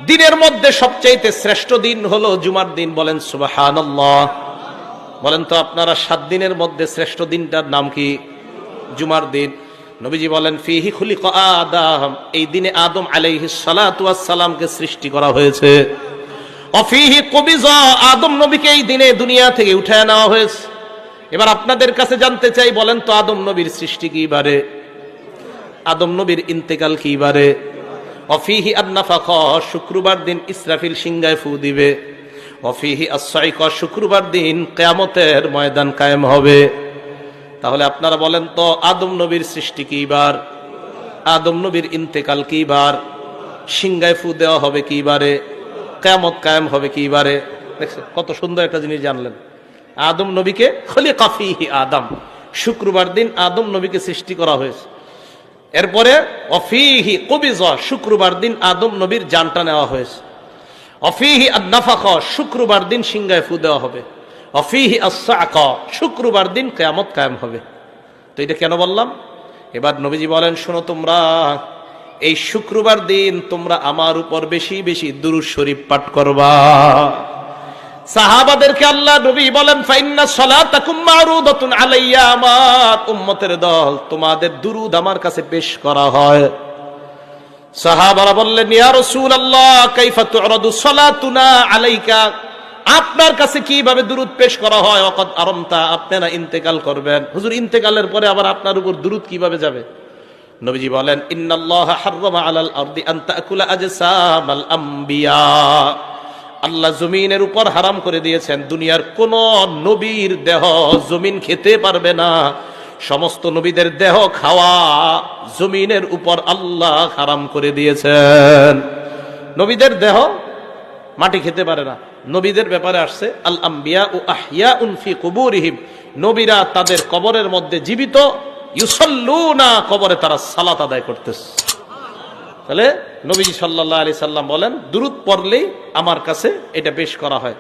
দিনের মধ্যে সবচাইতে শ্রেষ্ঠ দিন হলো জুমার দিন। বলেন সুবহানাল্লাহ। বলেন তো আপনারা 7 দিনের মধ্যে শ্রেষ্ঠ দিনটার নাম কি? জুমার দিন। নবীজি বলেন ফিহি খুলিকা আদম, এই দিনে আদম আলাইহিস সালাতু ওয়াস সালামকে সৃষ্টি করা হয়েছে। অফিহি কুবিজা, আদম নবীকে এই দিনে দুনিয়া থেকে উঠায় নেওয়া হয়েছে। এবার আপনাদের কাছে জানতে চাই, বলেন তো আদম নবীর সৃষ্টি কি বারে? আদম নবীর ইন্তেকাল কি বারে? অফিহি আন-নাফাখা, শুক্রবার দিন ইসরাফিল সিংহায় ফু দিবে। অফিহি আস-সাইকা, শুক্রবার দিন কিয়ামতের ময়দান কায়েম হবে। তাহলে আপনারা বলেন তো আদম নবীর সৃষ্টি কি বার? আদম নবীর ইন্তেকাল কি বার? সিংহায় ফু দেওয়া হবে কি বারে? কিয়ামত কায়েম হবে কি বারে? দেখছেন কত সুন্দর একটা জিনিস জানলেন। আদম নবীকে খলিকা ফিহি আদম, শুক্রবার দিন আদম নবীকে সৃষ্টি করা হয়েছে। এরপরে অফিহি কুবিজা, শুক্রবার দিন আদম নবীর জানটা নেওয়া হয়েছে। অফিহি আন-নাফাখা, শুক্রবার দিন সিংহায় ফু দেওয়া হবে। অফিহি আস-সাআকা, শুক্রবার দিন কিয়ামত কায়েম হবে। তো এটা কেন বললাম? এবার নবীজি বলেন, শোনো তোমরা, এই শুক্রবার দিন তোমরা আমার উপর বেশি বেশি দুরূদ শরীফ পাঠ করবা। সাহাবাদেরকে আল্লাহ নবী বলেন, ফাইন্না সালাতাকুম মারুদাতুন আলাইয়া, আমার উম্মতের দল, তোমাদের দুরূদ আমার কাছে পেশ করা হয়। সাহাবারা বললেন, ইয়া রাসূলুল্লাহ কাইফা তু'রাদু সালাতুনা আলাইকা, আপনার কাছে কিভাবে দুরূদ পেশ করা হয়? ওয়াকাদ আরামতা, আপনারা ইন্তেকাল করবেন। হুজুর ইন্তেকালের পরে আবার আপনার উপর দুরূদ কিভাবে যাবে? নবীজি বলেন, ইন্নাল্লাহা হাররামা আলাল আরদি আন তাকুলা আজসামাল আম্বিয়া, আল্লাহ জমিনের উপর হারাম করে দিয়েছেন, দুনিয়ার কোন নবীর দেহ জমিন খেতে পারবে না। সমস্ত নবীদের দেহ খাওয়া জমিনের উপর আল্লাহ হারাম করে দিয়েছেন। নবীদের দেহ মাটি খেতে পারে না। নবীদের ব্যাপারে আসছে আল আম্বিয়া ও আহিয়াউন ফি কুবুরিহিম, নবীরা তাদের কবরের মধ্যে জীবিত, ইউসাল্লুনা, কবরে তারা সালাত আদায় করতেছে। তাহলে নবী সাল্লাল্লাহু আলাইহি সাল্লাম বলেন, দুরূদ পড়লেই আমার কাছে এটা পেশ করা হয়।